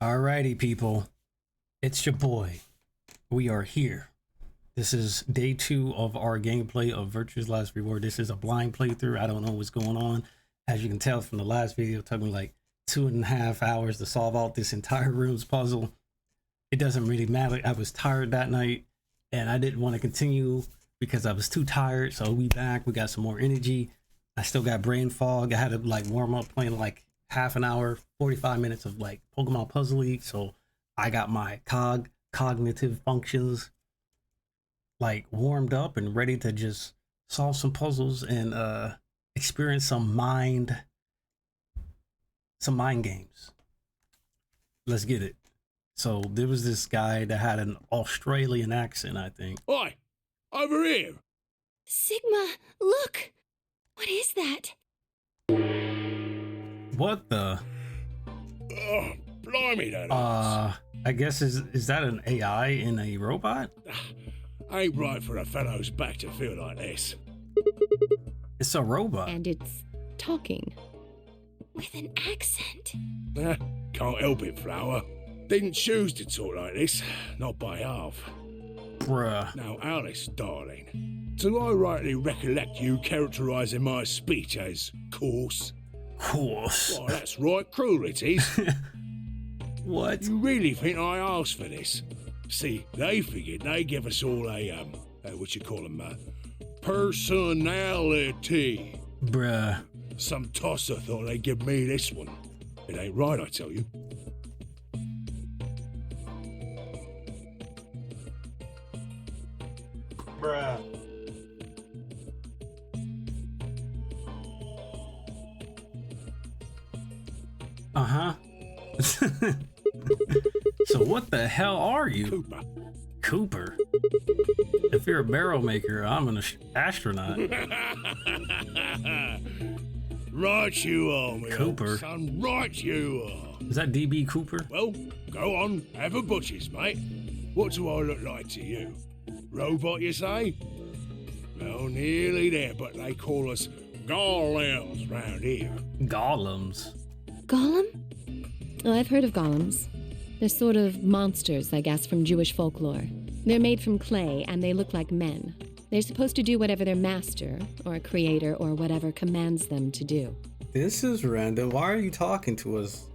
Alrighty, people. It's your boy. We are here. This is day 2 of our gameplay of Virtue's Last Reward. This is a blind playthrough. I don't know what's going on. As you can tell from the last video, it took me like 2.5 hours to solve out this entire room's puzzle. It doesn't really matter. I was tired that night and I didn't want to continue because I was too tired. So we back. We got some more energy. I still got brain fog. I had to like warm up playing like half an hour, 45 minutes of like Pokemon Puzzle League. So I got my cognitive functions like warmed up and ready to just solve some puzzles and experience some mind games. Let's get it. So there was this guy that had an Australian accent, I think. Oi! Over here! Sigma, look! What is that? What the? Oh, blimey, that I guess is that an AI in a robot? ain't right for a fellow's back to feel like this. It's a robot. And it's talking. With an accent. Can't help it, Flower. Didn't choose to talk like this, not by half. Bruh. Now, Alice, darling, do I rightly recollect you characterising my speech as coarse? Course. Well, that's right, cruel it is. What? You really think I asked for this? See, they figured they give us all what you call them, personality. Bruh. Some tosser thought they'd give me this one. It ain't right, I tell you. Bruh. Uh-huh. So what the hell are you? Cooper. Cooper? If you're a barrel maker, I'm an astronaut. Right you are, me Cooper. old son. Right you are. Is that DB Cooper? Well, go on, have a butcher's, mate. What do I look like to you? Robot, you say? Well, nearly there, but they call us golems round here. Golems. Golem? Oh, I've heard of golems. They're sort of monsters, I guess, from Jewish folklore. They're made from clay, and they look like men. They're supposed to do whatever their master, or creator, or whatever commands them to do. This is random. Why are you talking to us?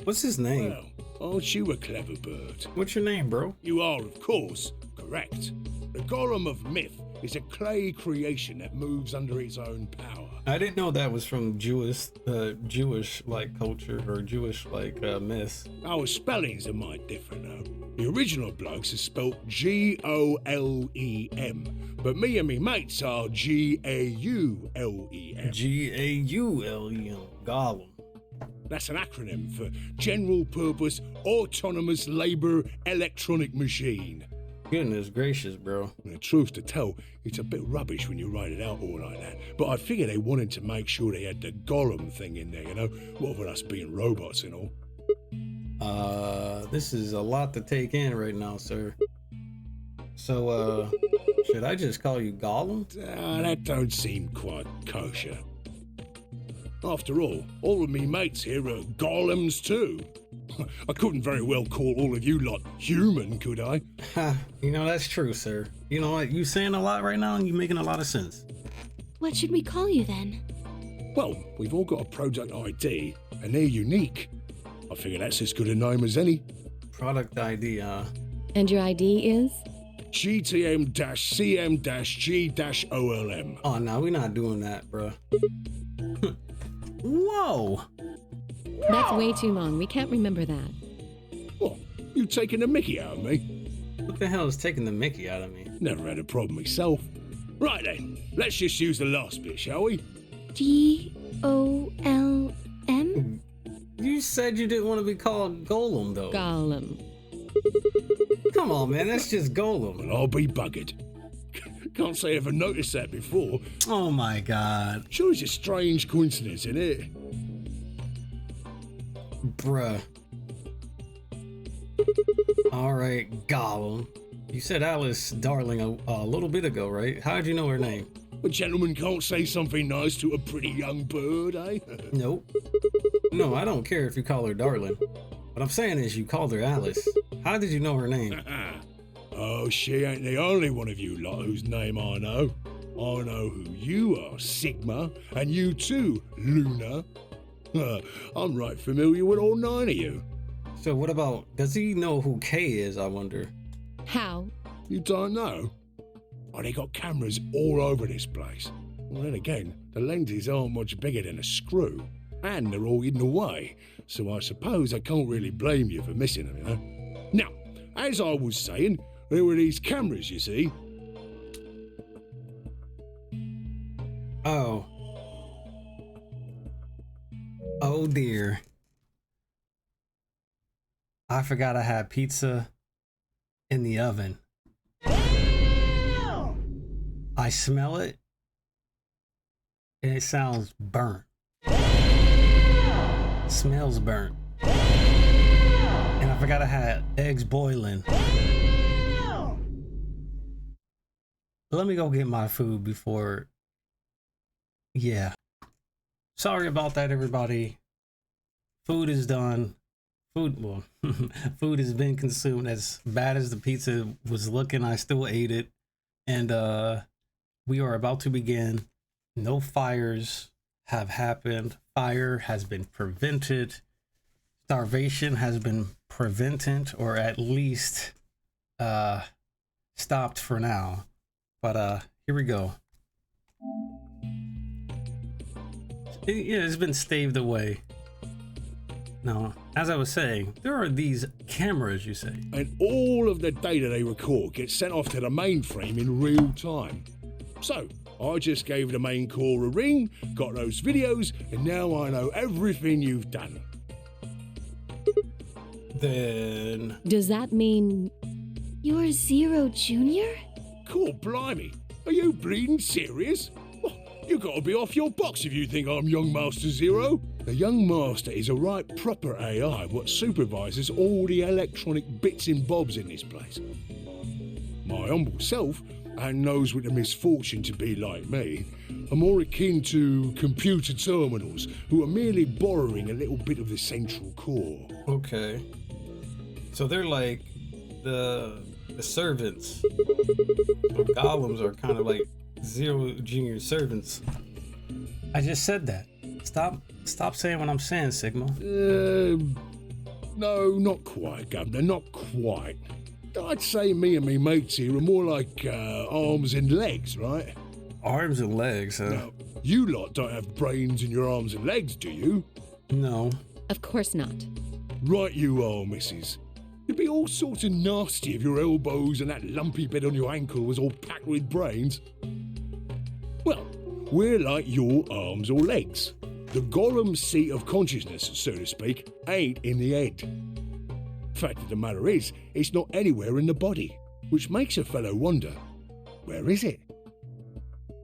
What's his name? Well, aren't you a clever bird? What's your name, bro? You are, of course, correct. The golem of myth is a clay creation that moves under its own power. I didn't know that was from Jewish like culture or Jewish like myths. Our spellings are might different though. The original blokes is spelt Golem, but me and me mates are Gaulem. Gaulem. Gollum. That's an acronym for General Purpose Autonomous Labour Electronic Machine. Goodness gracious, bro. And the truth to tell, it's a bit rubbish when you write it out all like that. But I figure they wanted to make sure they had the golem thing in there, you know? What with us being robots and all. This is a lot to take in right now, sir. So, should I just call you Gollum? That don't seem quite kosher. After all of me mates here are golems too. I couldn't very well call all of you lot human, could I? Ha, you know, that's true, sir. You know what? You saying a lot right now and you making a lot of sense. What should we call you then? Well, we've all got a product ID, and they're unique. I figure that's as good a name as any. Product ID, And your ID is? GTM-CM-G-OLM. Oh, no, we're not doing that, bro. Whoa! That's way too long. We can't remember that. What? You taking the mickey out of me? What the hell is taking the mickey out of me? Never had a problem myself. Right then, let's just use the last bit, shall we? Golm? You said you didn't want to be called Golem, though. Golem. Come on, man, that's just Golem. Well, I'll be buggered. Can't say I ever noticed that before. Oh my god. Sure it's a strange coincidence, isn't it? Bruh. Alright, Gollum. You said Alice Darling a little bit ago, right? How'd you know her name? A gentleman can't say something nice to a pretty young bird, eh? Nope. No, I don't care if you call her darling. What I'm saying is you called her Alice. How did you know her name? Oh, she ain't the only one of you lot whose name I know. I know who you are, Sigma, and you too, Luna. I'm right familiar with all 9 of you. So what about, does he know who Kay is, I wonder? How? You don't know? Oh, they got cameras all over this place. Well, then again, the lenses aren't much bigger than a screw, and they're all hidden away, so I suppose I can't really blame you for missing them, you know? Now, as I was saying, there were these cameras, you see. Oh. Oh dear. I forgot I had pizza in the oven. I smell it and it sounds burnt. Smells burnt. And I forgot I had eggs boiling. Let me go get my food before. Yeah. Sorry about that, everybody. Food is done. Food has been consumed. As bad as the pizza was looking, I still ate it. And we are about to begin. No fires have happened. Fire has been prevented. Starvation has been prevented, or at least stopped for now. But here we go. It's been staved away. Now, as I was saying, there are these cameras, you say. And all of the data they record gets sent off to the mainframe in real time. So, I just gave the main core a ring, got those videos, and now I know everything you've done. Then... Does that mean you're Zero Jr.? Cool, blimey. Are you bleeding serious? Oh, you gotta be off your box if you think I'm Young Master Zero. The Young Master is a right proper AI what supervises all the electronic bits and bobs in this place. My humble self, and those with the misfortune to be like me, are more akin to computer terminals who are merely borrowing a little bit of the central core. Okay. So they're like the servants. So golems are kind of like Zero Junior servants. I just said that. Stop saying what I'm saying, Sigma. No, not quite, Governor, not quite. I'd say me and me mates here are more like arms and legs, right? Arms and legs, huh? Now, you lot don't have brains in your arms and legs, do you? No. Of course not. Right you are, missus. You'd be all sorts of nasty if your elbows and that lumpy bit on your ankle was all packed with brains. Well, we're like your arms or legs. The golem's seat of consciousness, so to speak, ain't in the head. Fact of the matter is, it's not anywhere in the body, which makes a fellow wonder, where is it?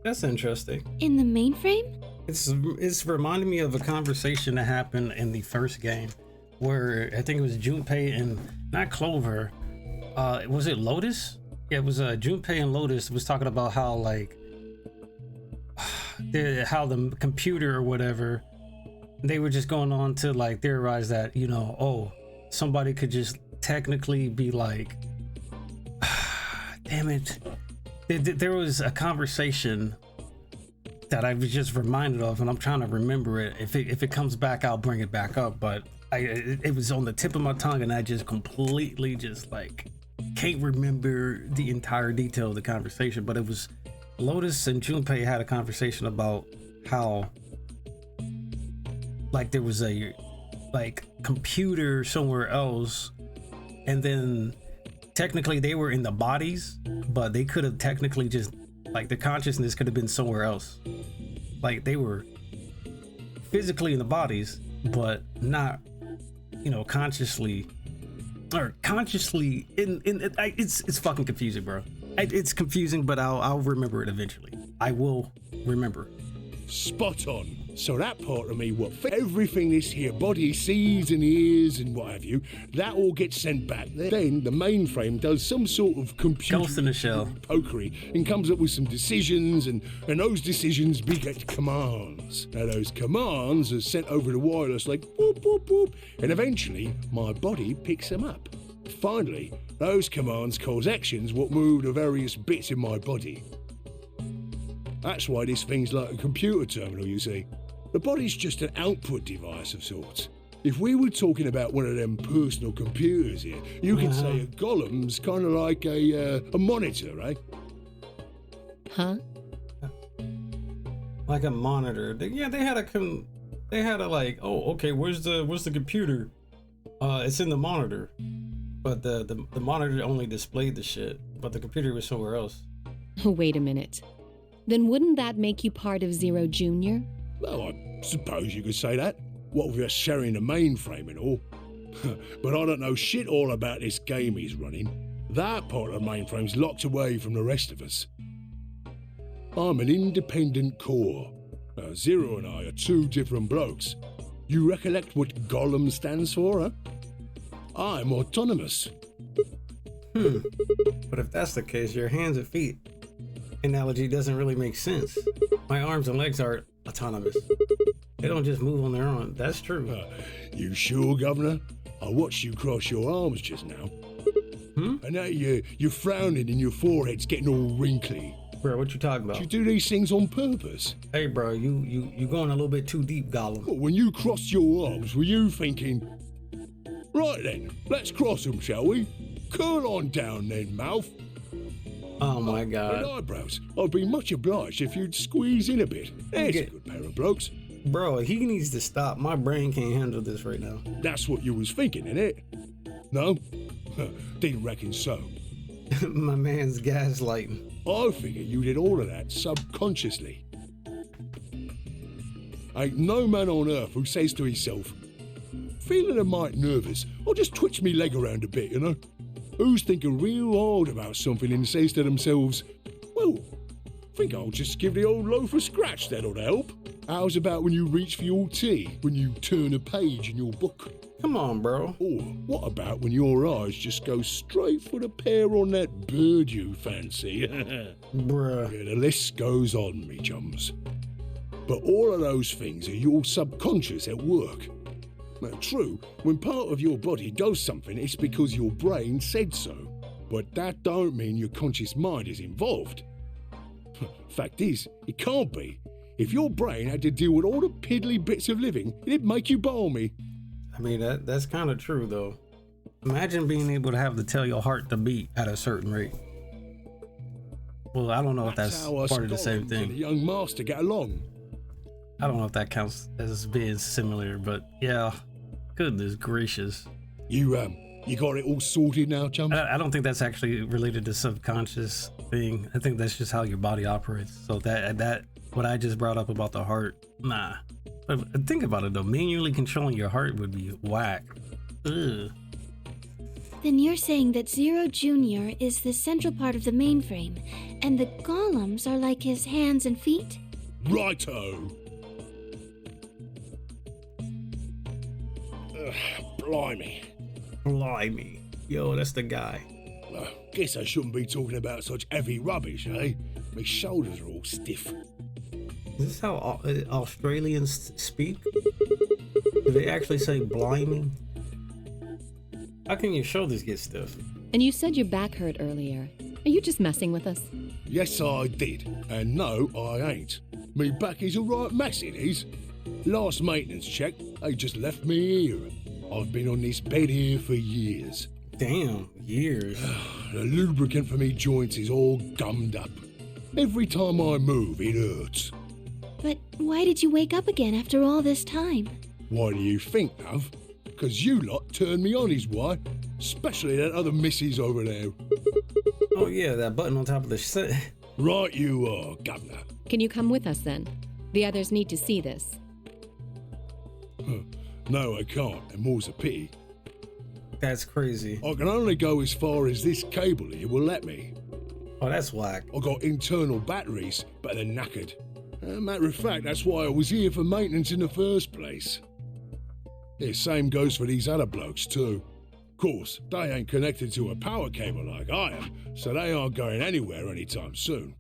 That's interesting. In the mainframe? It's reminding me of a conversation that happened in the first game, where I think it was Junpei and not Clover. Was it Lotus? Yeah, it was Junpei and Lotus was talking about how like how the computer or whatever, they were just going on to like theorize that, you know, oh, somebody could just technically be like, damn it. There was a conversation that I was just reminded of, and I'm trying to remember it. If it comes back, I'll bring it back up. But it was on the tip of my tongue, and I just completely just like can't remember the entire detail of the conversation. But it was Lotus and Junpei had a conversation about how like there was a like computer somewhere else, and then technically they were in the bodies, but they could have technically just like the consciousness could have been somewhere else. Like they were physically in the bodies, but not, you know, consciously or consciously it's fucking confusing, bro. It's confusing, but I'll remember it eventually. I will remember. spot on. So that part of me, everything this here body sees and hears and what have you, that all gets sent back. Then the mainframe does some sort of computer Ghost in the shell pokery and comes up with some decisions, and those decisions beget commands. Now those commands are sent over the wireless like whoop whoop whoop, and eventually my body picks them up. Finally, those commands cause actions what move the various bits in my body. That's why this thing's like a computer terminal, you see. The body's just an output device of sorts. If we were talking about one of them personal computers here, you could say a golem's kind of like a monitor, right? Huh? like a monitor. They had a like, oh, okay, where's the computer? It's in the monitor, but the monitor only displayed the shit, but the computer was somewhere else. Oh, wait a minute. Then wouldn't that make you part of Zero Junior? Well, I suppose you could say that. What with us sharing the mainframe and all. But I don't know shit all about this game he's running. That part of the mainframe's locked away from the rest of us. I'm an independent core. Zero and I are two different blokes. You recollect what Golem stands for, huh? I'm autonomous. But if that's the case, your hands and feet analogy doesn't really make sense. My arms and legs are autonomous. They don't just move on their own. That's true. You sure, Governor? I watched you cross your arms just now. And now you're frowning and your forehead's getting all wrinkly. Bro, what you talking about? You do these things on purpose. Hey, bro, you going a little bit too deep, Gollum. Well, when you crossed your arms, were you thinking, right then, let's cross them, shall we? Curl on down then, mouth. Oh my God. And eyebrows. I'd be much obliged if you'd squeeze in a bit. There's a good pair of blokes. Bro, he needs to stop. My brain can't handle this right now. That's what you was thinking, innit? No? Didn't reckon so. My man's gaslighting. I figure you did all of that subconsciously. Ain't no man on earth who says to himself, feeling a mite nervous, I'll just twitch me leg around a bit, you know? Who's thinking real hard about something and says to themselves, well, think I'll just give the old loaf a scratch, that'll help. How's about when you reach for your tea, when you turn a page in your book? Come on, bro. Or what about when your eyes just go straight for the pair on that bird you fancy? Bruh. Yeah, the list goes on, me chums. But all of those things are your subconscious at work. Now, true, when part of your body does something, it's because your brain said so. But that don't mean your conscious mind is involved. Fact is, it can't be. If your brain had to deal with all the piddly bits of living, it'd make you balmy. I mean, that's kind of true, though. Imagine being able to have to tell your heart to beat at a certain rate. Well, I don't know if that's part of the same thing. The young master get along. I don't know if that counts as being similar, but yeah, goodness gracious. You got it all sorted now, chum? I don't think that's actually related to subconscious thing. I think that's just how your body operates. So that what I just brought up about the heart, nah. But think about it though, manually controlling your heart would be whack. Ugh. Then you're saying that Zero Junior is the central part of the mainframe, and the golems are like his hands and feet? Righto! Blimey. Blimey. Yo, that's the guy. Guess I shouldn't be talking about such heavy rubbish, eh? My shoulders are all stiff. Is this how Australians speak? Do they actually say blimey? How can your shoulders get stiff? And you said your back hurt earlier. Are you just messing with us? Yes, I did. And no, I ain't. Me back is a right mess, it is. Last maintenance check, they just left me here. I've been on this bed here for years. Damn, years. The lubricant for me joints is all gummed up. Every time I move, it hurts. But why did you wake up again after all this time? Why do you think, love? 'Cause you lot turned me on is why. Especially that other missus over there. Oh yeah, that button on top of the set. Right you are, Governor. Can you come with us then? The others need to see this. No, I can't, and more's a pity. That's crazy. I can only go as far as this cable here will let me. Oh, that's whack. I got internal batteries, but they're knackered. Matter of fact, that's why I was here for maintenance in the first place. The same goes for these other blokes too. Of course, they ain't connected to a power cable like I am, so they aren't going anywhere anytime soon.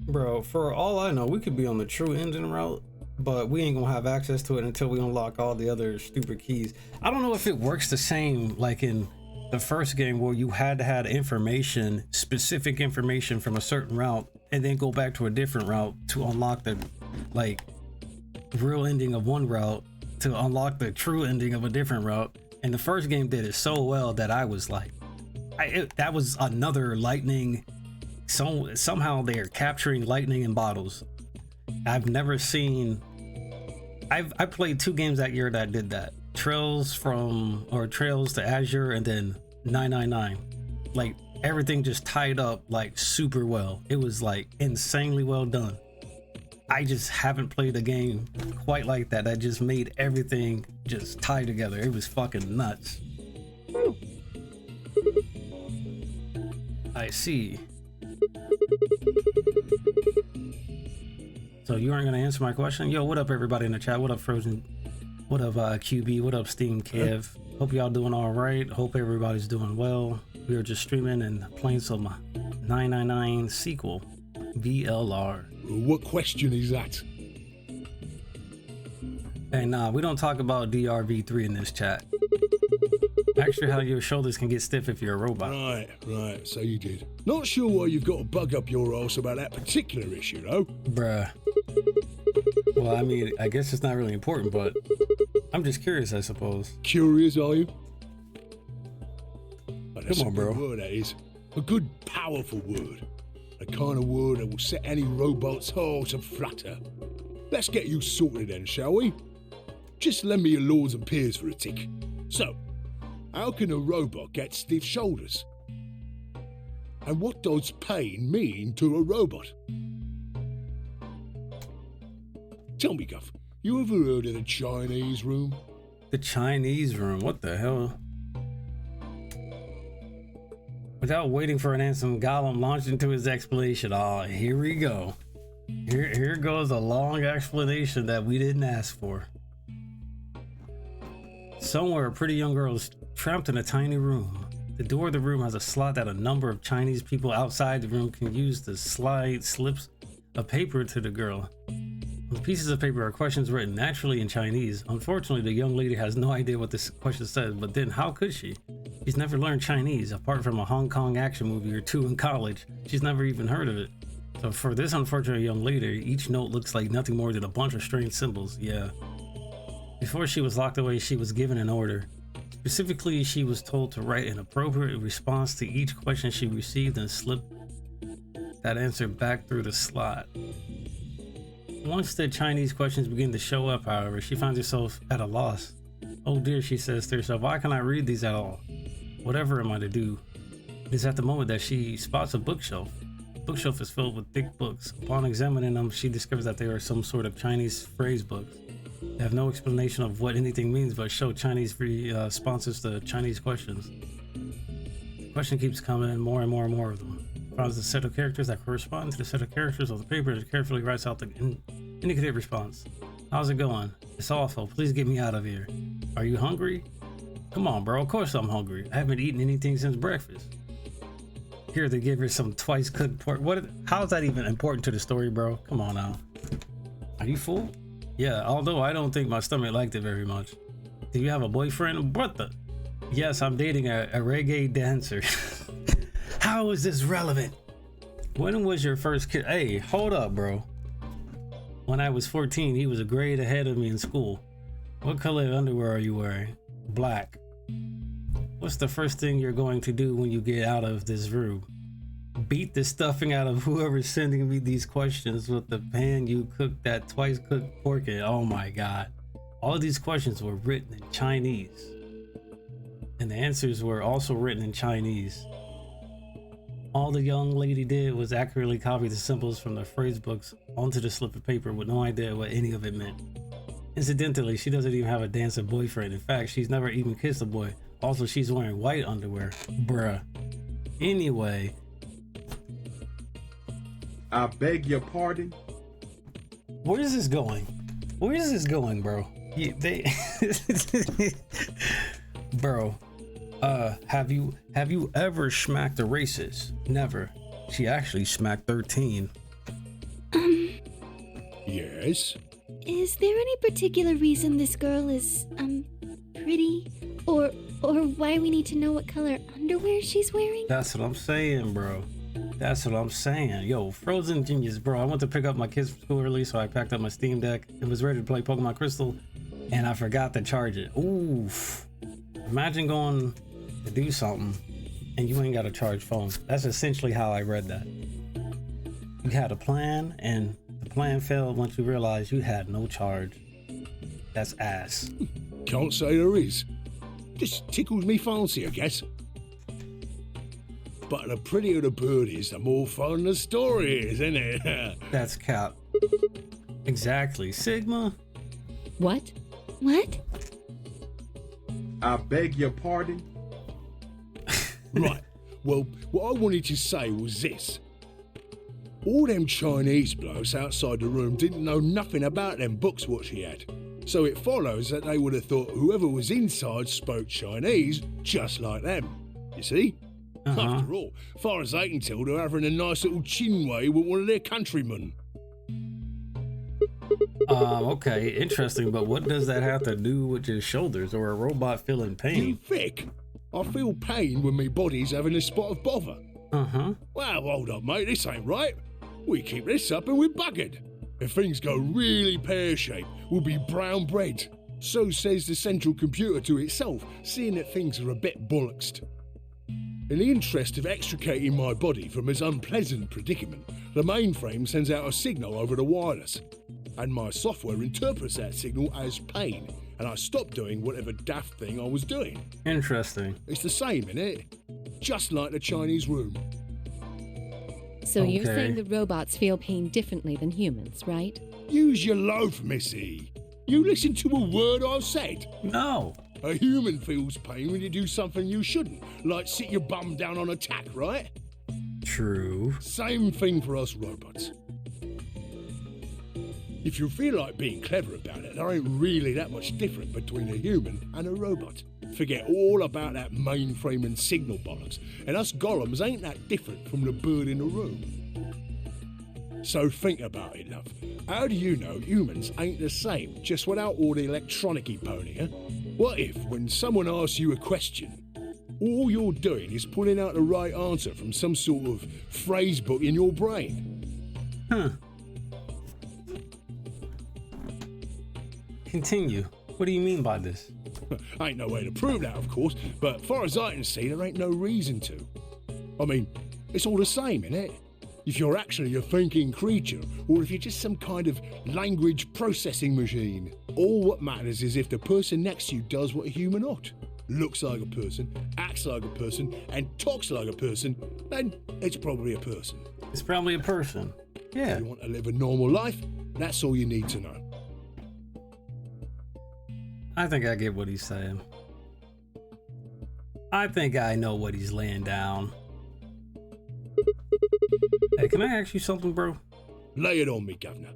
Bro, for all I know, we could be on the true engine route, but we ain't gonna have access to it until we unlock all the other stupid keys. I don't know if it works the same like in the first game where you had to have information, specific information from a certain route, and then go back to a different route to unlock the like real ending of one route to unlock the true ending of a different route. And the first game did it so well that I was like, that was another lightning. So somehow they are capturing lightning in bottles. I've never seen. I played 2 games that year that did that. Trails to Azure, and then 999. Like everything just tied up like super well. It was like insanely well done. I just haven't played a game quite like that. That just made everything just tie together. It was fucking nuts. I see. So you aren't gonna answer my question? Yo, what up everybody in the chat? What up Frozen? What up QB? What up Steam Kev? Hope y'all doing all right. Hope everybody's doing well. We are just streaming and playing some 999 sequel VLR. What question is that? Hey, nah, we don't talk about DRV3 in this chat. Actually, how your shoulders can get stiff if you're a robot. Right, so you did. Not sure why you've got a bug up your arse about that particular issue, though. Bruh. Well, I mean, I guess it's not really important, but I'm just curious, I suppose. Curious, are you? Oh, that's Come on, a good bro. word, that is. A good, powerful word. The kind of word that will set any robot's heart aflutter. Let's get you sorted then, shall we? Just lend me your lords and peers for a tick. So, how can a robot get stiff shoulders? And what does pain mean to a robot? Tell me, Guff, you ever heard of the Chinese room? The Chinese room, what the hell? Without waiting for an answer, Gollum launched into his explanation. Oh, here we go. Here goes a long explanation that we didn't ask for. Somewhere, a pretty young girl is trapped in a tiny room. The door of the room has a slot that a number of Chinese people outside the room can use to slide slips of paper to the girl. On the pieces of paper are questions written naturally in Chinese. Unfortunately, the young lady has no idea what this question says, but then how could she? She's never learned Chinese, apart from a Hong Kong action movie or 2 in college. She's never even heard of it. So for this unfortunate young lady, each note looks like nothing more than a bunch of strange symbols. Yeah. Before she was locked away, she was given an order. Specifically, she was told to write an appropriate response to each question she received and slip that answer back through the slot. Once the Chinese questions begin to show up, however, she finds herself at a loss. Oh dear, she says to herself, why can't I read these at all? Whatever am I to do? It is at the moment that she spots a bookshelf. The bookshelf is filled with thick books. Upon examining them, she discovers that they are some sort of Chinese phrase books. They have no explanation of what anything means, but show Chinese responses to Chinese questions. The question keeps coming in, more and more and more of them. Finds a set of characters that correspond to the set of characters on the paper and carefully writes out the indicative response. How's it going? It's awful. Please get me out of here. Are you hungry? Come on, bro. Of course I'm hungry. I haven't eaten anything since breakfast. Here, they give her some twice cooked pork. How is that even important to the story, bro? Come on now. Are you full? Yeah, although I don't think my stomach liked it very much. Do you have a boyfriend? What the? Yes, I'm dating a reggae dancer. How is this relevant? When was your first kid? Hey, hold up, bro. When I was 14, he was a grade ahead of me in school. What color underwear are you wearing? Black. What's the first thing you're going to do when you get out of this room? Beat the stuffing out of whoever's sending me these questions with the pan you cooked that twice cooked pork in. Oh my god. All of these questions were written in Chinese. And the answers were also written in Chinese. All the young lady did was accurately copy the symbols from the phrase books onto the slip of paper with no idea what any of it meant. Incidentally, she doesn't even have a dancing boyfriend. In fact, she's never even kissed a boy. Also, she's wearing white underwear. Bruh. Anyway, I beg your pardon? Where is this going? Where is this going, bro? Bro, have you ever smacked a racist? Never. She actually smacked 13. Yes? Is there any particular reason this girl is, pretty? Or why we need to know what color underwear she's wearing? That's what I'm saying, bro. That's what I'm saying. Yo, Frozen Genius, bro. I went to pick up my kids from school early, so I packed up my Steam Deck and was ready to play Pokemon Crystal, and I forgot to charge it. Oof. Imagine going to do something and you ain't got a charged phone. That's essentially how I read that. You had a plan and the plan failed once you realized you had no charge. That's ass. Can't say there is. Just tickles me fancy, I guess. But the prettier the bird is, the more fun the story is, isn't it? That's cap. Exactly. Sigma? What? What? I beg your pardon? Right. Well, what I wanted to say was this. All them Chinese blokes outside the room didn't know nothing about them books what she had. So it follows that they would have thought whoever was inside spoke Chinese just like them. You see? After all, far as they can tell, they're having a nice little chinway with one of their countrymen. Okay, interesting, but what does that have to do with your shoulders or a robot feeling You pain? thick? I feel pain when my body's having a spot of bother. Uh-huh. Well, hold up, mate, this ain't right. We keep this up and we're buggered. If things go really pear-shaped, we'll be brown bread. So says the central computer to itself, seeing that things are a bit bollocksed. In the interest of extricating my body from this unpleasant predicament, the mainframe sends out a signal over the wireless. And my software interprets that signal as pain, and I stop doing whatever daft thing I was doing. Interesting. It's the same, innit? Just like the Chinese room. So you're Okay. saying the robots feel pain differently than humans, right? Use your loaf, missy. You listen to a word I've said. No. A human feels pain when you do something you shouldn't, like sit your bum down on a tack, right? True. Same thing for us robots. If you feel like being clever about it, there ain't really that much different between a human and a robot. Forget all about that mainframe and signal bollocks, and us golems ain't that different from the bird in the room. So think about it, love. How do you know humans ain't the same, just without all the electronic-y pony, huh? What if, when someone asks you a question, all you're doing is pulling out the right answer from some sort of phrase book in your brain? Huh. Continue. What do you mean by this? Ain't no way to prove that, of course, but far as I can see, there ain't no reason to. I mean, it's all the same, innit? If you're actually a thinking creature, or if you're just some kind of language processing machine. All what matters is if the person next to you does what a human ought. Looks like a person, acts like a person, and talks like a person, then it's probably a person. It's probably a person. Yeah. If you want to live a normal life, that's all you need to know. I think I get what he's saying. I think I know what he's laying down. Hey, can I ask you something, bro? Lay it on me, governor.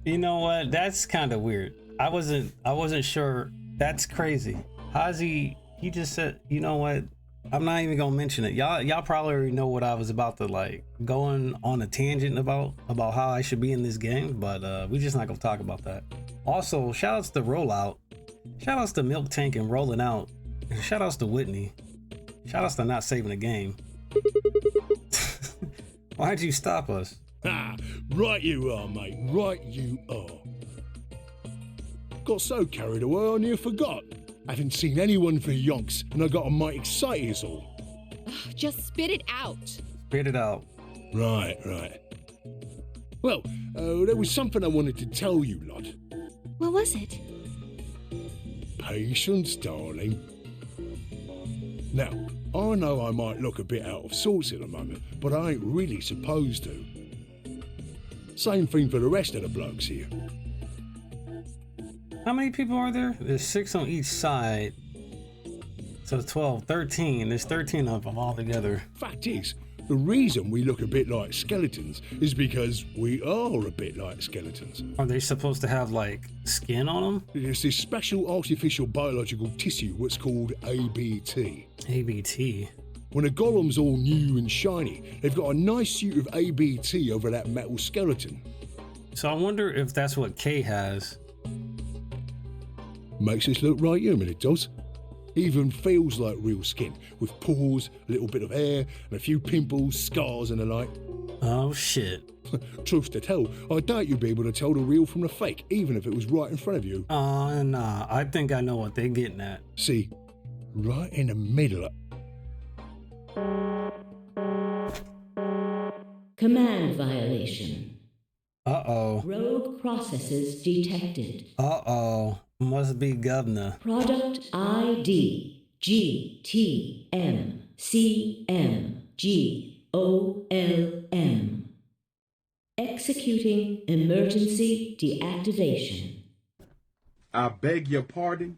You know what? That's kind of weird. I wasn't sure. That's crazy. How's he just said, you know what? I'm not even gonna mention it. Y'all probably already know what I was about to like going on a tangent about how I should be in this game, but we just not gonna talk about that. Also, shout outs to Rollout. Shout outs to Milk Tank and Rolling Out. And shout outs to Whitney. Shout outs to not saving the game. Why'd you stop us? Ah, right you are, mate. Right you are. Got so carried away I near forgot. Haven't seen anyone for yonks, and I got a mite excited as all. Just spit it out. Spit it out. Right. Well, there was something I wanted to tell you, lot. What was it? Patience, darling. Now, I know I might look a bit out of sorts at the moment, but I ain't really supposed to. Same thing for the rest of the blokes here. How many people are there? There's 6 on each side. So 12, 13. There's 13 of them all together. Fact is, the reason we look a bit like skeletons is because we are a bit like skeletons. Are they supposed to have like skin on them? It's this special artificial biological tissue what's called ABT. ABT. When a golem's all new and shiny, they've got a nice suit of ABT over that metal skeleton. So I wonder if that's what K has. Makes us look right human, it does. Even feels like real skin, with pores, a little bit of hair, and a few pimples, scars and the like. Oh shit. Truth to tell, I doubt you'd be able to tell the real from the fake, even if it was right in front of you. Nah, I think I know what they're getting at. See, right in the middle. Command violation. Uh-oh. Rogue processes detected. Uh-oh. Must be governor. Product ID GTMCMGOLM. Executing emergency deactivation. I beg your pardon.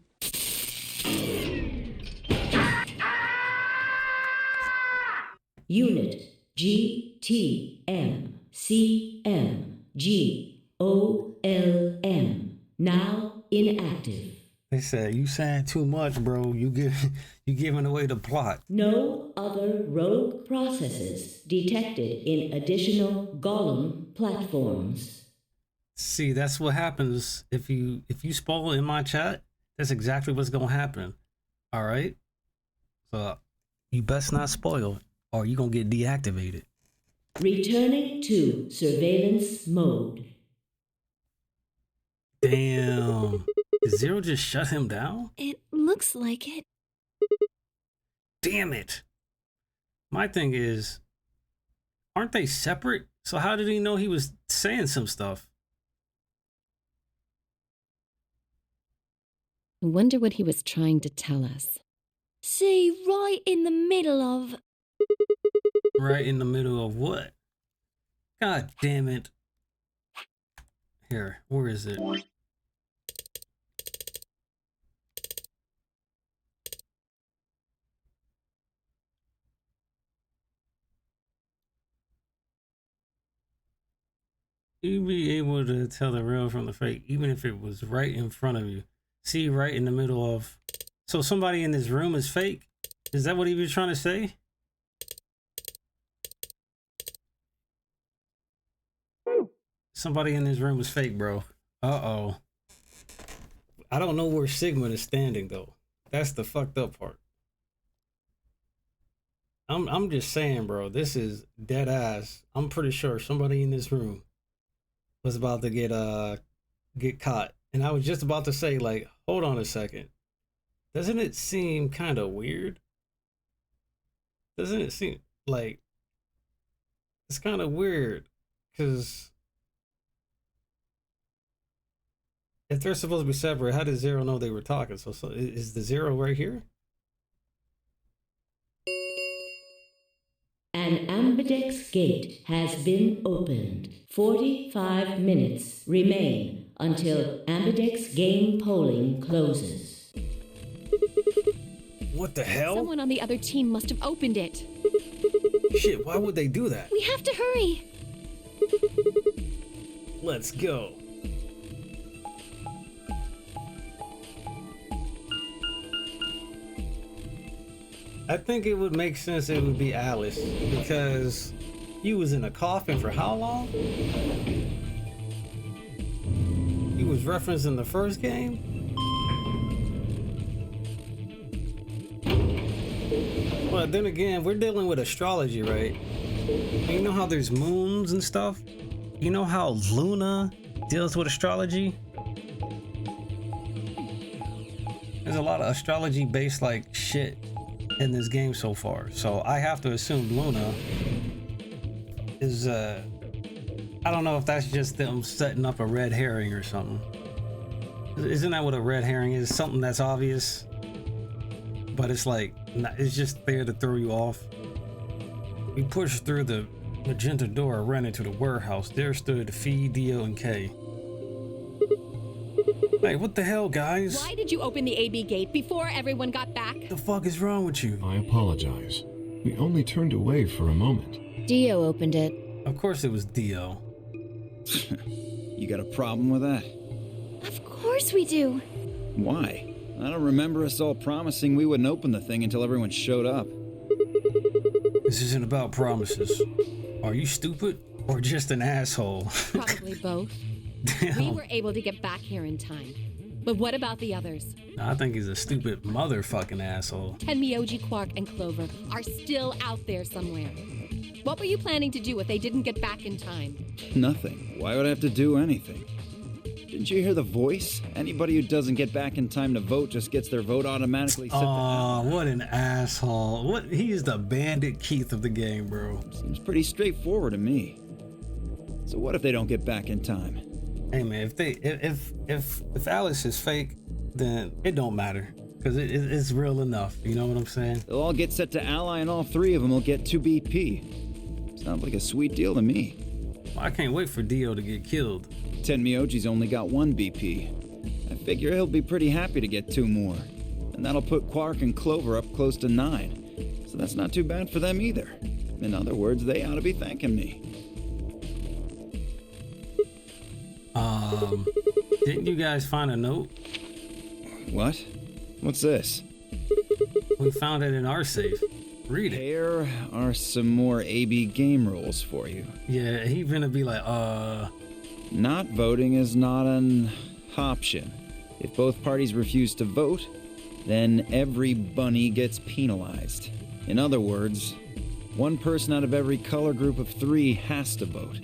Unit GTMCMGOLM. Now inactive. They said, you saying too much, bro. You giving away the plot. No other rogue processes detected in additional golem platforms. See, that's what happens if you spoil in my chat. That's exactly what's gonna happen. All right. So you best not spoil, or you gonna get deactivated. Returning to surveillance mode. Damn. Did Zero just shut him down? It looks like it. Damn it. My thing is, aren't they separate? So how did he know he was saying some stuff? I wonder what he was trying to tell us. See, right in the middle of... Right in the middle of what? God damn it. Here, where is it? You'd be able to tell the real from the fake, even if it was right in front of you. See, right in the middle of... So somebody in this room is fake? Is that what he was trying to say? Somebody in this room is fake, bro. Uh-oh. I don't know where Sigmund is standing, though. That's the fucked up part. I'm just saying, bro, this is dead ass. I'm pretty sure somebody in this room was about to get caught. And I was just about to say, like, hold on a second. Doesn't it seem kind of weird? Doesn't it seem like it's kind of weird? Because if they're supposed to be separate, how did Zero know they were talking? So is the Zero right here? An ambidex gate has been opened. 45 minutes remain until ambidex game polling closes. What the hell? Someone on the other team must have opened it. Shit, why would they do that? We have to hurry. Let's go. I think it would make sense it would be Alice, because he was in a coffin for how long? He was referenced in the first game? But then again, we're dealing with astrology, right? You know how there's moons and stuff? You know how Luna deals with astrology? There's a lot of astrology based like shit in this game so far. So I have to assume Luna is I don't know if that's just them setting up a red herring or something. Isn't that what a red herring is? Something that's obvious, but it's like it's just there to throw you off. We pushed through the magenta door and ran into the warehouse. There stood Fee, Dio, and K. Hey, what the hell, guys? Why did you open the AB gate before everyone got back? The fuck is wrong with you? I apologize. We only turned away for a moment. Dio opened it. Of course it was Dio. You got a problem with that? Of course we do. Why? I don't remember us all promising we wouldn't open the thing until everyone showed up. This isn't about promises. Are you stupid or just an asshole? Probably both. We Damn. were able to get back here in time. But what about the others? I think he's a stupid motherfucking asshole. Tenmyoji, Quark, and Clover are still out there somewhere. What were you planning to do if they didn't get back in time? Nothing. Why would I have to do anything? Didn't you hear the voice? Anybody who doesn't get back in time to vote just gets their vote automatically set to Oh, what an asshole. What? He's the Bandit Keith of the game, bro. Seems pretty straightforward to me. So what if they don't get back in time? Hey man, if Alice is fake, then it don't matter. Cause it's real enough. You know what I'm saying? They'll all get set to ally and all three of them will get 2 BP. Sounds like a sweet deal to me. Well, I can't wait for Dio to get killed. Tenmyoji's only got 1 BP. I figure he'll be pretty happy to get 2 more. And that'll put Quark and Clover up close to 9. So that's not too bad for them either. In other words, they ought to be thanking me. Didn't you guys find a note? What? What's this? We found it in our safe. Read it. Here are some more AB game rules for you. Yeah, he gonna be like, Not voting is not an option. If both parties refuse to vote, then every bunny gets penalized. In other words, 1 person out of every color group of 3 has to vote.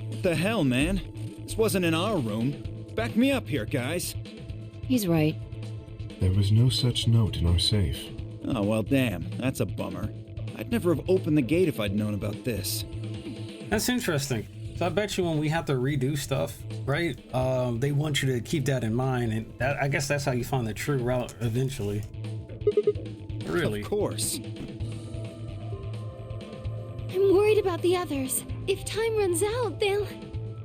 What the hell, man? This wasn't in our room. Back me up here, guys. He's right. There was no such note in our safe. Oh, well, damn. That's a bummer. I'd never have opened the gate if I'd known about this. that's interesting. So I bet you when we have to redo stuff, right? They want you to keep that in mind, and that, I guess that's how you find the true route eventually. Really? Of course. I'm worried about the others. If time runs out,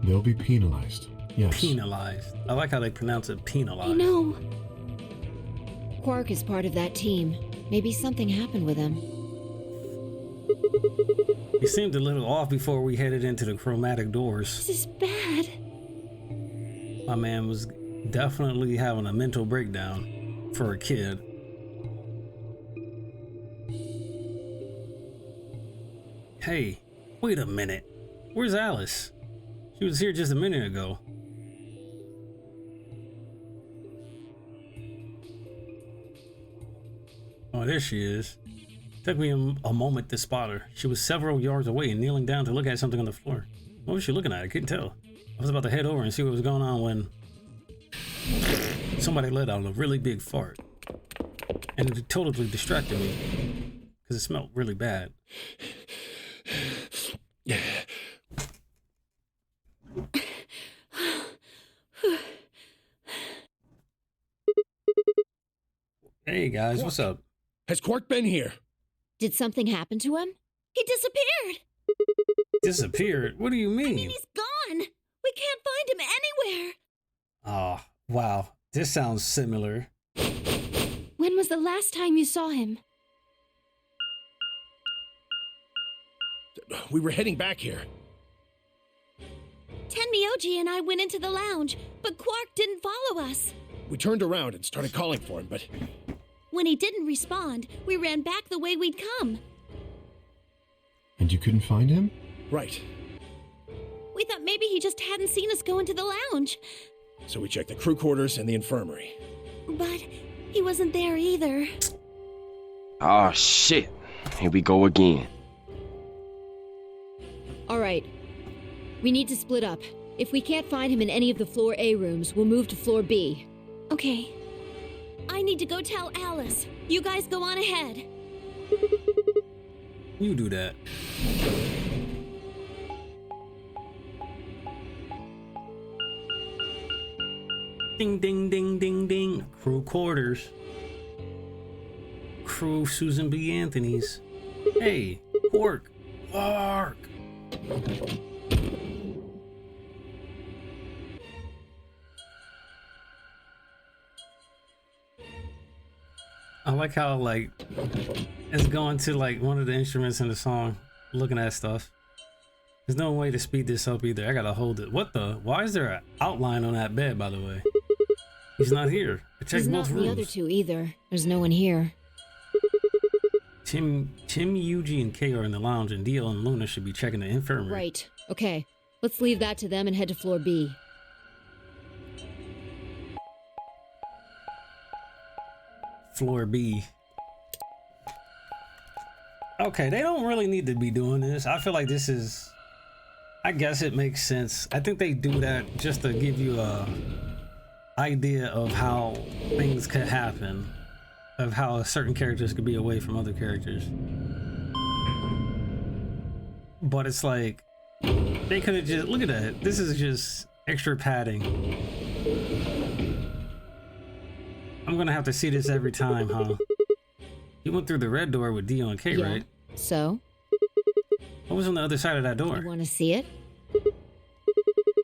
They'll be penalized. Yes. Penalized. I like how they pronounce it penalized. I know. Quark is part of that team. Maybe something happened with him. He seemed a little off before we headed into the chromatic doors. This is bad. My man was definitely having a mental breakdown for a kid. Hey, wait a minute. Where's Alice? She was here just a minute ago. Oh, there she is. Took me a moment to spot her. She was several yards away and kneeling down to look at something on the floor. What was she looking at? I couldn't tell. I was about to head over and see what was going on when somebody let out a really big fart. And it totally distracted me because it smelled really bad. Hey guys, what's up? Has Quark been here? Did something happen to him? He disappeared. Disappeared? What do you mean? He's gone. We can't find him anywhere. Oh, wow. This sounds similar. When was the last time you saw him? We were heading back here. Tenmyoji and I went into the lounge, but Quark didn't follow us. We turned around and started calling for him, but When he didn't respond, we ran back the way we'd come. And you couldn't find him? right. We thought maybe he just hadn't seen us go into the lounge. So we checked the crew quarters and the infirmary. But he wasn't there either. Oh shit. Here we go again. All right. We need to split up. If we can't find him in any of the floor A rooms, we'll move to floor B. Okay. I need to go tell Alice. You guys go on ahead. You do that. Ding, ding, ding, ding, ding. Crew quarters. Crew Susan B. Anthony's. Hey, Quark. Quark. I like how like it's going to like one of the instruments in the song, looking at stuff. There's no way to speed this up either. I gotta hold it. What the? Why is there an outline on that bed, by the way? He's not here. I checked He's both not rooms. the other two either. There's no one here. Tim, Yuji, and Kay are in the lounge, and Dio and Luna should be checking the infirmary. Right. Okay. Let's leave that to them and head to floor B. Floor B. Okay, they don't really need to be doing this. I feel like this is... I guess it makes sense. I think they do that just to give you a idea of how things could happen. Of how certain characters could be away from other characters. But it's like... They could have just... Look at that. This is just extra padding. I'm gonna have to see this every time, huh? You went through the red door with Dio and Kay, Yeah. right? So? What was on the other side of that door? You want to see it?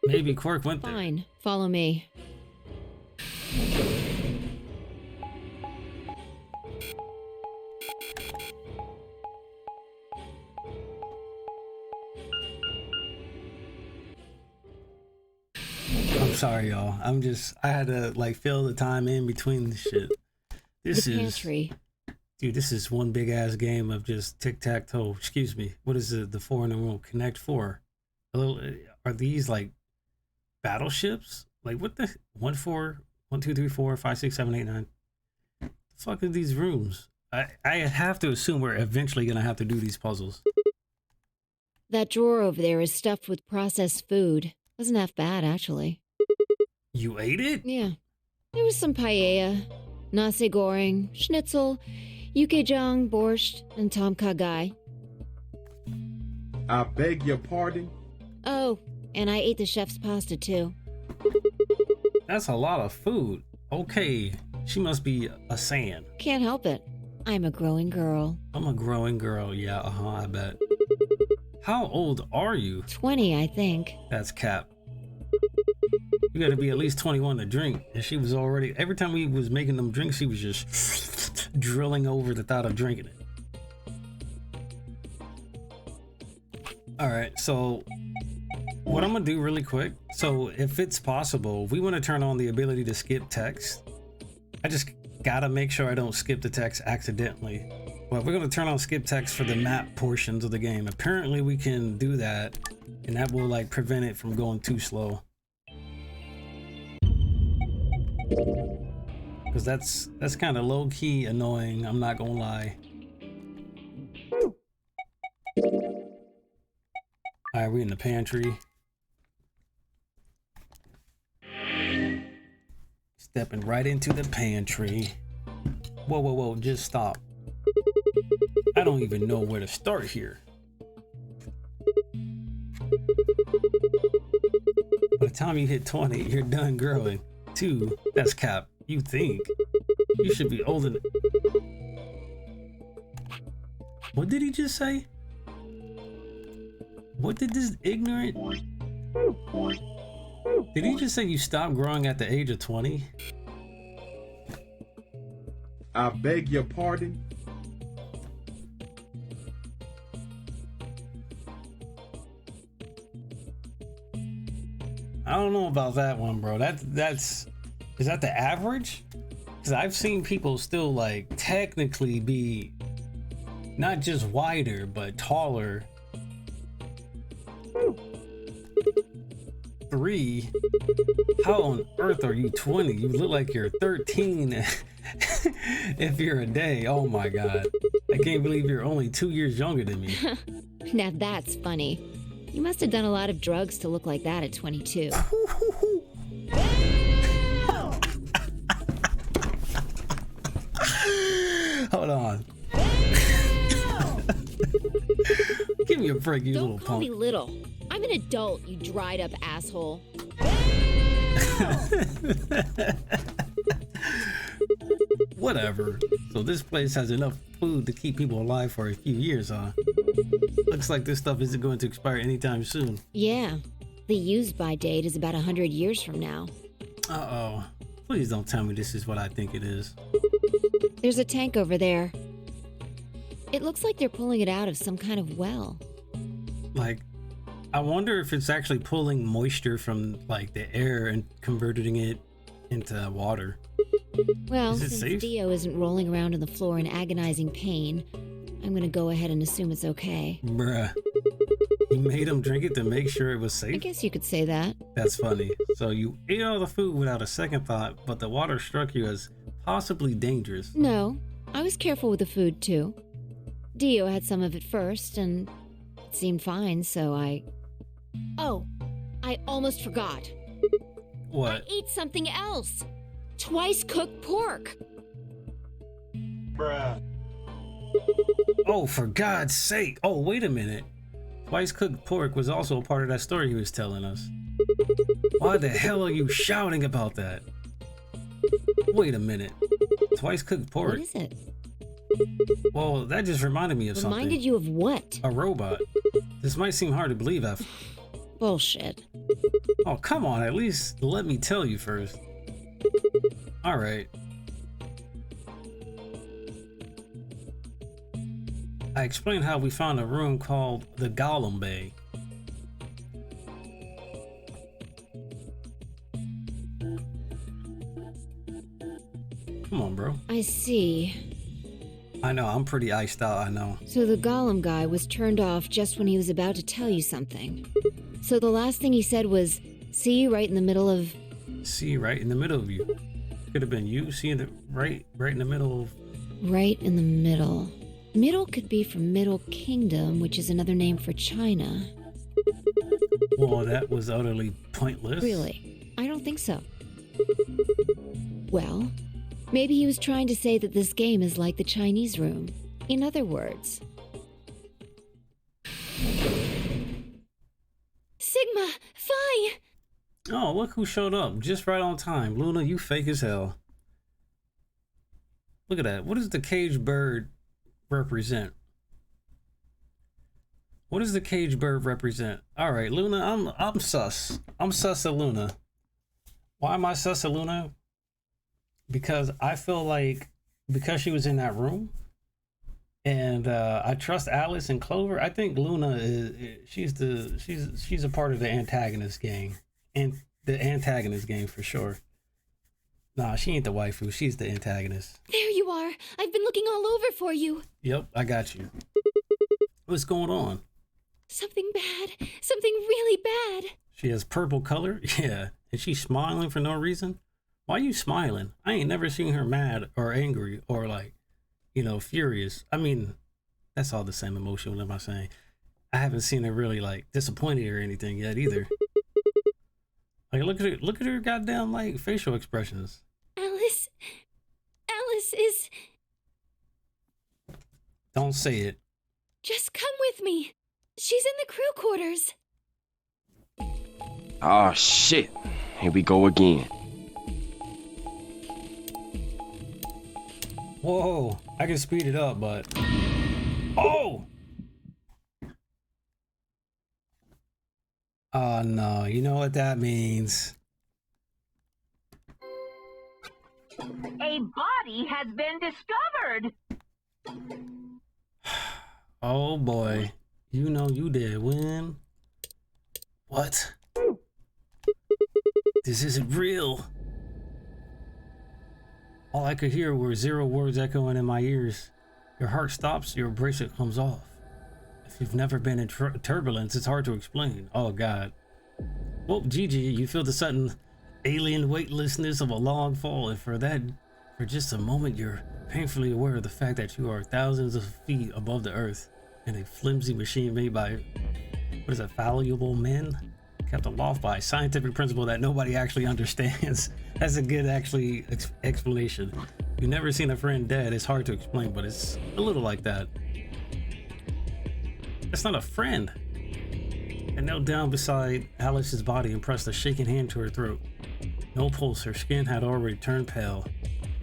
Maybe Quark went there. Fine. Follow me. I'm sorry, y'all. I had to like fill the time in between the shit. This The is, pantry. dude, this is one big ass game of just tic-tac-toe. Excuse me. What is the four in the room? Connect four. Are these like battleships? Like what the 1, 4, 1, 2, 3, 4, 5, 6, 7, 8, 9. The fuck are these rooms? I have to assume we're eventually gonna have to do these puzzles. That drawer over there is stuffed with processed food. Wasn't half bad, actually. You ate it? Yeah. There was some paella, nasi goreng, schnitzel, yukejang, borscht, and tom kha gai. I beg your pardon? Oh, and I ate the chef's pasta, too. That's a lot of food. Okay, she must be a Saiyan. Can't help it. I'm a growing girl. I'm a growing girl. Yeah, I bet. How old are you? 20, I think. That's cap. You gotta be at least 21 to drink. And she was already, every time we was making them drinks, she was just drilling over the thought of drinking it. Alright, so what I'm gonna do really quick. So if it's possible, we wanna turn on the ability to skip text. I just gotta make sure I don't skip the text accidentally. Well, we're gonna turn on skip text for the map portions of the game. Apparently we can do that, and that will like prevent it from going too slow. Cause that's kind of low key annoying, I'm not gonna lie. Alright, we're in the pantry. Stepping right into the pantry. Whoa, just stop. I don't even know where to start here. By the time you hit 20, you're done growing. 2, that's cap. You think. You should be older than... What did he just say? What did this ignorant... Did he just say you stop growing at the age of 20? I beg your pardon? I don't know about that one, bro. That's is that the average? Because I've seen people still like technically be not just wider but taller. 3, how on earth are you 20? You look like you're 13 if you're a day. Oh my god, I can't believe you're only 2 years younger than me. Now that's funny. You must have done a lot of drugs to look like that at 22. Hold on. Give me a break, you little Don't call punk. me little. I'm an adult, you dried up asshole. Whatever. So this place has enough food to keep people alive for a few years, huh? Looks like this stuff isn't going to expire anytime soon. Yeah. The use-by date is about 100 years from now. Uh-oh. Please don't tell me this is what I think it is. There's a tank over there. It looks like they're pulling it out of some kind of well. Like, I wonder if it's actually pulling moisture from like the air and converting it into water. Well, Is it since safe? Dio isn't rolling around on the floor in agonizing pain, I'm gonna go ahead and assume it's okay. Bruh. You made him drink it to make sure it was I safe? guess you could say that. That's funny. So you ate all the food without a second thought, but the water struck you as possibly dangerous. No, I was careful with the food too. Dio had some of it first, and it seemed fine, so I... Oh, I almost forgot. What? I ate something else. Twice cooked pork. Oh, for God's sake. Oh, wait a minute. Twice cooked pork was also a part of that story he was telling us. Why the hell are you shouting about that? Wait a minute. Twice cooked pork? What is it? Well, that just reminded me of something. Reminded you of what? A robot. This might seem hard to believe after. Bullshit. Oh, come on. At least let me tell you first. Alright. I explained how we found a room called the Golem Bay. Come on, bro. I see. I know, I'm pretty iced out, I know. So the golem guy was turned off just when he was about to tell you something. So the last thing he said was, see you right in the middle of... See, right in the middle of you. Could have been you seeing it right in the middle of... Right in the middle. Middle could be from Middle Kingdom, which is another name for China. Well, that was utterly pointless. Really? I don't think so. Well, maybe he was trying to say that this game is like the Chinese room. In other words... Sigma, Phi! Oh, look who showed up. Just right on time. Luna, you fake as hell. Look at that. What does the caged bird represent? What does the caged bird represent? All right, Luna, I'm sus. I'm sus of Luna. Why am I sus of Luna? Because I feel like because she was in that room, and I trust Alice and Clover. I think Luna is she's a part of the antagonist gang, and the antagonist gang for sure. Nah, she ain't the waifu. She's the antagonist. There you are. I've been looking all over for you. Yep, I got you. What's going on? Something bad. Something really bad. She has purple color? Yeah. And she's smiling for no reason? Why are you smiling? I ain't never seen her mad or angry or like, you know, furious. I mean, that's all the same emotion. What am I saying? I haven't seen her really like disappointed or anything yet either. Like, look at her goddamn like facial expressions. Alice is... Don't say it. Just come with me. She's in the crew quarters. Oh shit. Here we go again. Whoa, I can speed it up, but... Oh! Oh no, you know what that means. A body has been discovered. Oh boy, you know you did win. What? This isn't real. All I could hear were 0 words echoing in my ears. Your heart stops, your bracelet comes off. If you've never been in turbulence, it's hard to explain. Oh God. Well, Gigi, you feel the sudden alien weightlessness of a long fall, and for just a moment, you're painfully aware of the fact that you are thousands of feet above the earth in a flimsy machine made by, what is it, fallible men? Kept aloft by a scientific principle that nobody actually understands. That's a good explanation. You've never seen a friend dead. It's hard to explain, but it's a little like that. That's not a friend. I knelt down beside Alice's body and pressed a shaking hand to her throat. No pulse, her skin had already turned pale.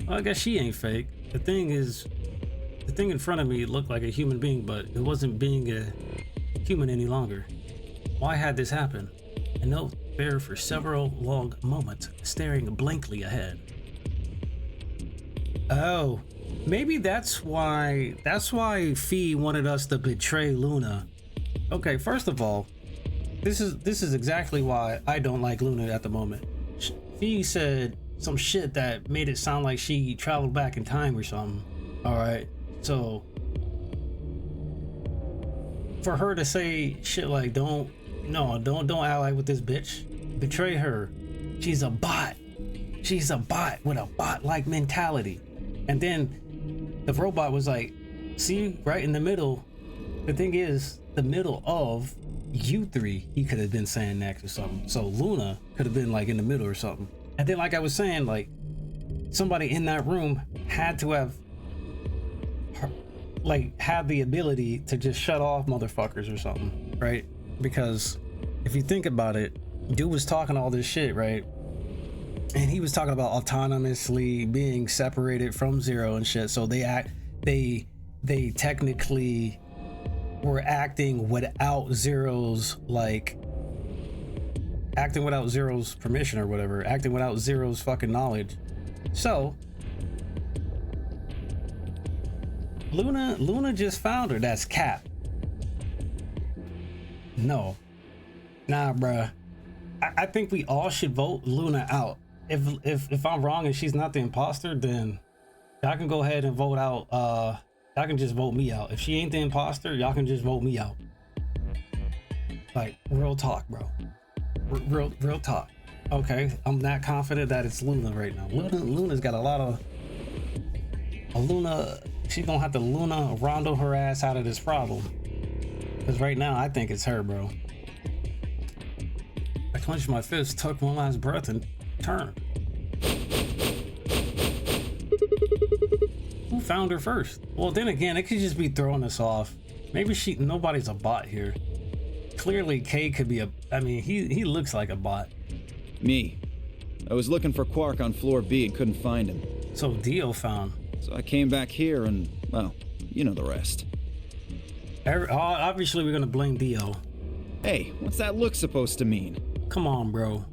Well, I guess she ain't fake. The thing in front of me looked like a human being, but it wasn't being a human any longer. Why had this happen? I knelt there for several long moments, staring blankly ahead. Oh, Maybe that's why Fee wanted us to betray Luna. Okay, first of all, this is exactly why I don't like Luna at the moment. Fee said some shit that made it sound like she traveled back in time or something. All right, so for her to say shit like don't ally with this bitch, betray her. She's a bot with a bot-like mentality. And then the robot was like, see, right in the middle. The thing is, the middle of you three, he could have been saying next or something. So Luna could have been like in the middle or something. And then, like I was saying, like somebody in that room had to have had the ability to just shut off motherfuckers or something, right? Because if you think about it, dude was talking all this shit, right? And he was talking about autonomously being separated from Zero and shit. So they technically were acting without Zero's permission or whatever, acting without Zero's fucking knowledge. So Luna just found her. That's cap. No. Nah, bruh. I think we all should vote Luna out. If I'm wrong and she's not the imposter, then y'all can go ahead and vote out. Y'all can just vote me out. If she ain't the imposter, y'all can just vote me out. Like, real talk, bro. Real talk. Okay, I'm not confident that it's Luna right now. Luna's got a lot of... Luna, she's gonna have to Rondo her ass out of this problem. Because right now, I think it's her, bro. I clenched my fist, took one last breath, and turned. Who found her first? Well, then again, it could just be throwing us off. Maybe nobody's a bot here. Clearly, K could be he looks like a bot. Me. I was looking for Quark on floor B and couldn't find him. So Dio found. So I came back here and, well, you know the rest. Obviously, we're gonna blame Dio. Hey, what's that look supposed to mean? Come on, bro.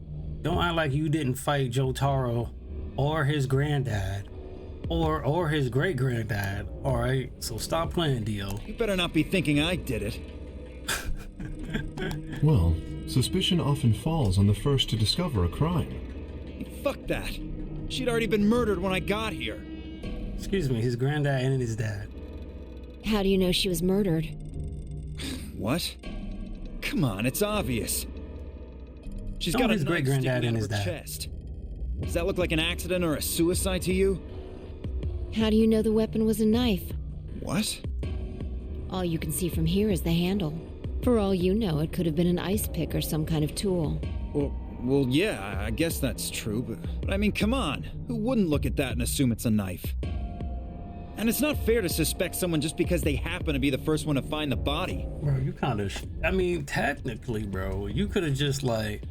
Don't act like you didn't fight Jotaro or his granddad or his great-granddad, all right? So stop playing, Dio. You better not be thinking I did it. Well, suspicion often falls on the first to discover a crime. Fuck that. She'd already been murdered when I got here. Excuse me, his granddad and his dad. How do you know she was murdered? What? Come on, it's obvious. She's got his a great granddad and his dad. Chest. Does that look like an accident or a suicide to you? How do you know the weapon was a knife? What? All you can see from here is the handle. For all you know, it could have been an ice pick or some kind of tool. Well, yeah, I guess that's true, but I mean, come on. Who wouldn't look at that and assume it's a knife? And it's not fair to suspect someone just because they happen to be the first one to find the body. Bro, you kind of... technically, bro, you could have just hey,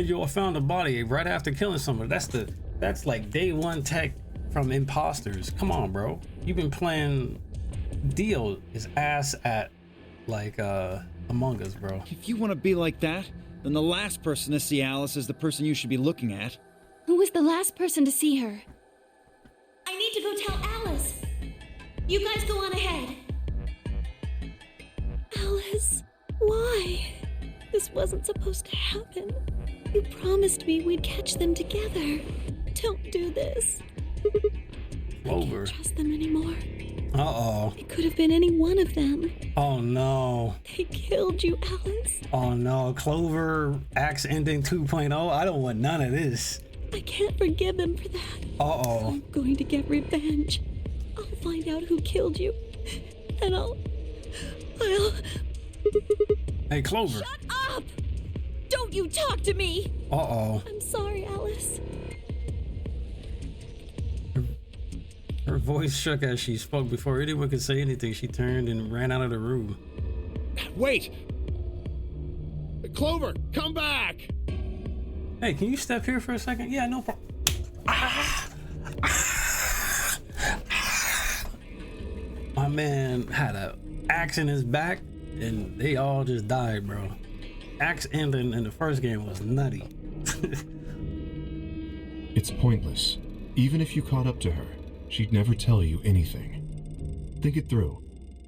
yo, I found a body right after killing someone. That's like day one tech from imposters. Come on, bro. You've been playing Dio his ass at Among Us, bro. If you want to be like that, then the last person to see Alice is the person you should be looking at. Who was the last person to see her? I need to go tell Alice. You guys go on ahead. Alice, why? This wasn't supposed to happen. You promised me we'd catch them together. Don't do this. Clover. I can't trust them anymore. Uh-oh. It could have been any one of them. Oh, no. They killed you, Alice. Oh, no. Clover, Axe Ending 2.0. I don't want none of this. I can't forgive them for that. Uh-oh. I'm going to get revenge. I'll find out who killed you. And I'll... Hey, Clover. Shut up! Don't you talk to me! Uh-oh. I'm sorry, Alice. Her voice shook as she spoke. Before anyone could say anything, she turned and ran out of the room. Wait! Clover, come back! Hey, can you step here for a second? Yeah, no problem. My man had an axe in his back, and they all just died, bro. Axe ending in the first game was nutty. It's pointless. Even if you caught up to her, she'd never tell you anything. Think it through.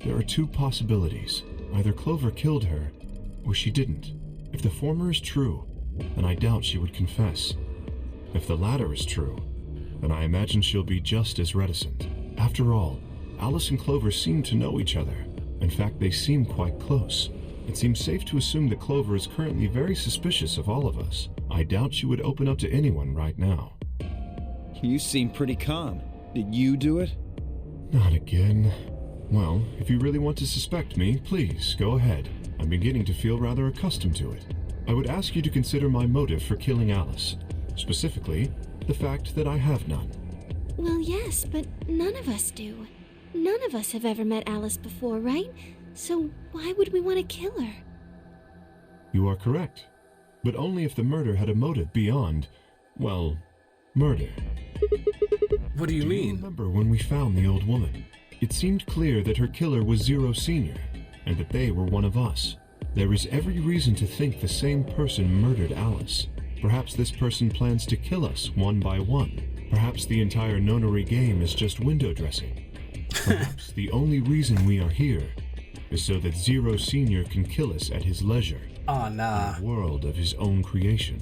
There are two possibilities. Either Clover killed her, or she didn't. If the former is true, then I doubt she would confess. If the latter is true, then I imagine she'll be just as reticent. After all, Alice and Clover seem to know each other. In fact, they seem quite close. It seems safe to assume that Clover is currently very suspicious of all of us. I doubt she would open up to anyone right now. You seem pretty calm. Did you do it? Not again. Well, if you really want to suspect me, please, go ahead. I'm beginning to feel rather accustomed to it. I would ask you to consider my motive for killing Alice. Specifically, the fact that I have none. Well, yes, but none of us do. None of us have ever met Alice before, right? So why would we want to kill her? You are correct. But only if the murder had a motive beyond, well, murder. What do you mean? Remember when we found the old woman? It seemed clear that her killer was Zero Sr., and that they were one of us. There is every reason to think the same person murdered Alice. Perhaps this person plans to kill us one by one. Perhaps the entire nonary game is just window dressing. Perhaps the only reason we are here is so that Zero Sr. can kill us at his leisure. Oh, nah. In a world of his own creation.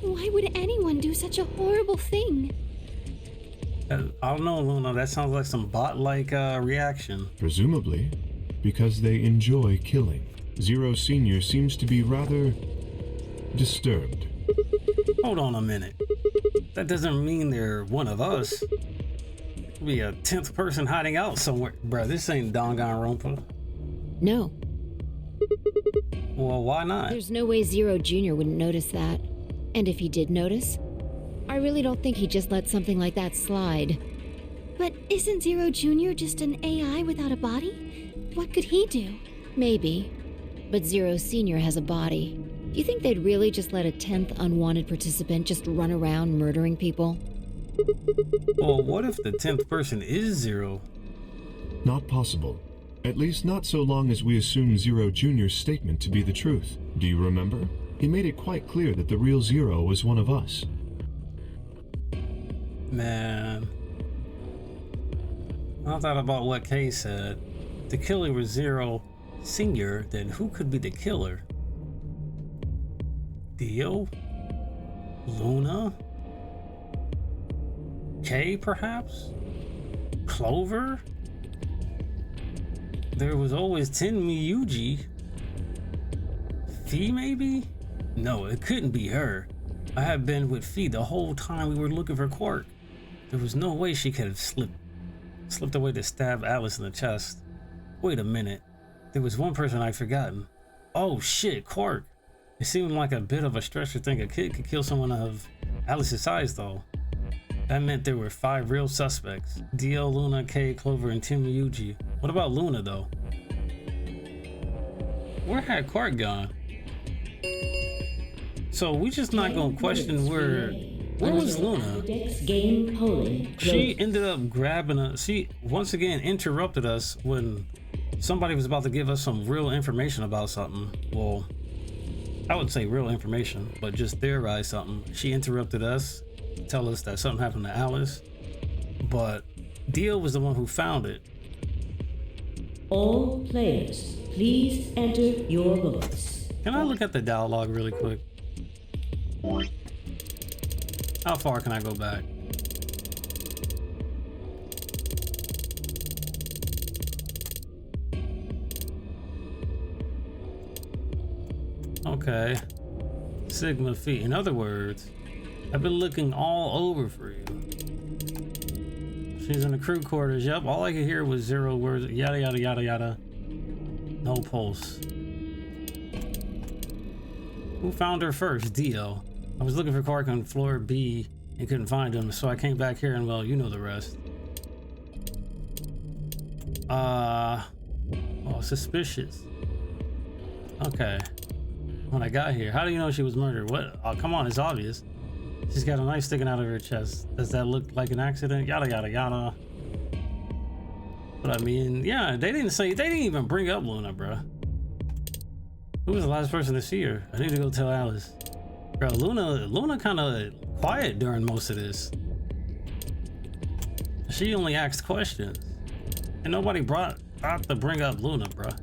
Why would anyone do such a horrible thing? I don't know, Luna. That sounds like some bot-like reaction. Presumably, because they enjoy killing. Zero Sr. seems to be rather disturbed. Hold on a minute. That doesn't mean they're one of us. Could be a 10th person hiding out somewhere. Bruh, this ain't Danganronpa. No. Well, why not? There's no way Zero Jr. wouldn't notice that. And if he did notice, I really don't think he'd just let something like that slide. But isn't Zero Jr. just an AI without a body? What could he do? Maybe. But Zero Sr. has a body. Do you think they'd really just let a 10th unwanted participant just run around murdering people? Well, what if the 10th person is Zero? Not possible. At least not so long as we assume Zero Jr.'s statement to be the truth. Do you remember? He made it quite clear that the real Zero was one of us. Man. I thought about what Kay said. If the killer was Zero Sr., then who could be the killer? Dio? Luna? Kay, perhaps? Clover? There was always Ten Miyuji. Fee, maybe? No, it couldn't be her. I had been with Fee the whole time we were looking for Quark. There was no way she could have slipped away to stab Alice in the chest. Wait a minute. There was one person I'd forgotten. Oh shit, Quark. It seemed like a bit of a stretch to think a kid could kill someone of Alice's size, though. That meant there were 5 real suspects. Dio, Luna, Kay, Clover, and Tim Yuji. What about Luna, though? Where had Quark gone? So we just not gonna question where was Luna? She ended up grabbing us. She once again interrupted us when somebody was about to give us some real information about something. Well, I would say real information, but just theorize something. She interrupted us, tell us that something happened to Alice, but Dio was the one who found it. All players, please enter your votes. Can I look at the dialogue really quick? How far can I go back? Okay. Sigma Phi. In other words, I've been looking all over for you. She's in the crew quarters. Yep, all I could hear was 0 words. Yada, yada, yada, yada. No pulse. Who found her first? Dio. I was looking for Quark on floor B and couldn't find him, so I came back here and, well, you know the rest. Oh, suspicious. Okay. When I got here, how do you know she was murdered? What? Oh, come on, it's obvious. She's got a knife sticking out of her chest. Does that look like an accident? Yada, yada, yada. But I mean, yeah, they didn't even bring up Luna, bruh. Who was the last person to see her? I need to go tell Alice. Bro, Luna kind of quiet during most of this. She only asked questions. And nobody brought to bring up Luna, bruh.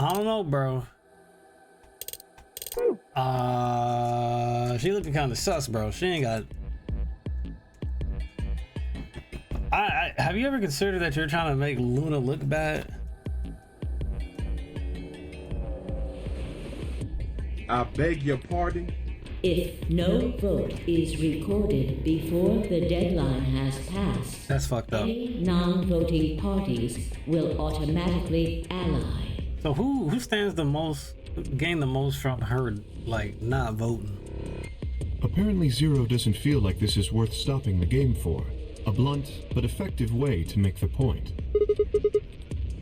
I don't know, bro. She looking kind of sus, bro. She ain't got. I have you ever considered that you're trying to make Luna look bad? I beg your pardon? If no vote is recorded before the deadline has passed, That's fucked up. non-voting parties will automatically ally. So who stands the most, gain the most from her, like, not voting? Apparently Zero doesn't feel like this is worth stopping the game for. A blunt but effective way to make the point.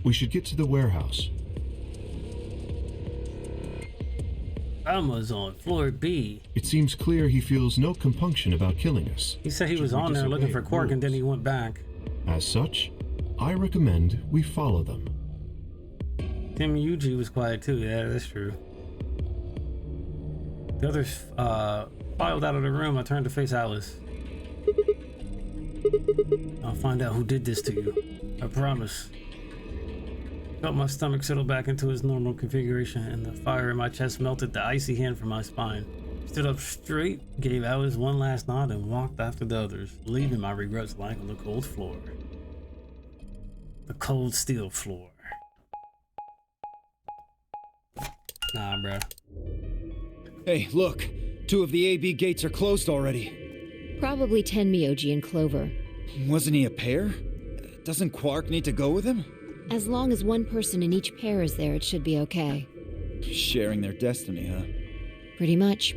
We should get to the warehouse. Elma's on floor B. It seems clear he feels no compunction about killing us. He said he was on there looking for Quark and then he went back. As such, I recommend we follow them. Tim Yuji was quiet too, yeah, that's true. The others filed out of the room. I turned to face Alice. I'll find out who did this to you. I promise. Felt my stomach settle back into its normal configuration, and the fire in my chest melted the icy hand from my spine. Stood up straight, gave Alice one last nod, and walked after the others, leaving my regrets lying on the cold floor. The cold steel floor. Nah, bruh. Hey, look. 2 of the AB gates are closed already. Probably 10 Myoji and Clover. Wasn't he a pair? Doesn't Quark need to go with him? As long as one person in each pair is there, it should be okay. Sharing their destiny, huh? Pretty much.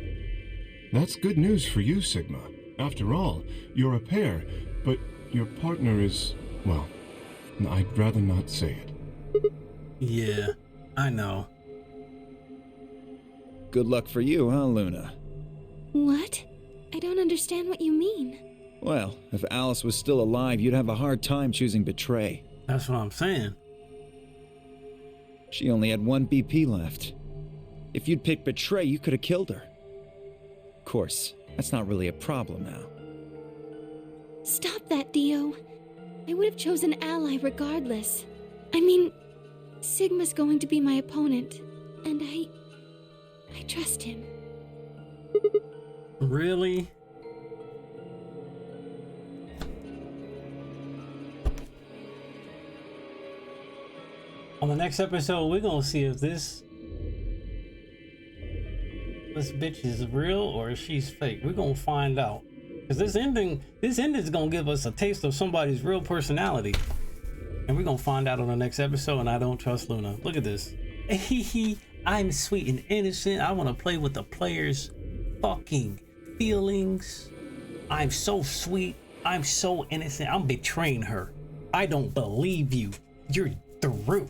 That's good news for you, Sigma. After all, you're a pair, but your partner is, well, I'd rather not say it. Yeah, I know. Good luck for you, huh, Luna? What? I don't understand what you mean. Well, if Alice was still alive, you'd have a hard time choosing Betray. That's what I'm saying. She only had 1 BP left. If you'd picked Betray, you could have killed her. Of course, that's not really a problem now. Stop that, Dio. I would have chosen Ally regardless. I mean, Sigma's going to be my opponent, and I trust him. Really? On the next episode, we're gonna see if this bitch is real or if she's fake. We're gonna find out. Because this ending is gonna give us a taste of somebody's real personality. And we're gonna find out on the next episode, and I don't trust Luna. Look at this. I'm sweet and innocent. I wanna play with the players' fucking feelings. I'm so sweet. I'm so innocent. I'm betraying her. I don't believe you. You're through.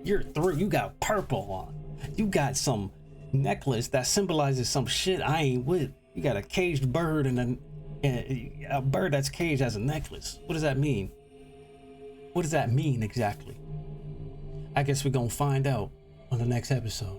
You're through. You got purple on. You got some necklace that symbolizes some shit I ain't with. You got a caged bird and a bird that's caged as a necklace. What does that mean? What does that mean exactly? I guess we're gonna find out on the next episode.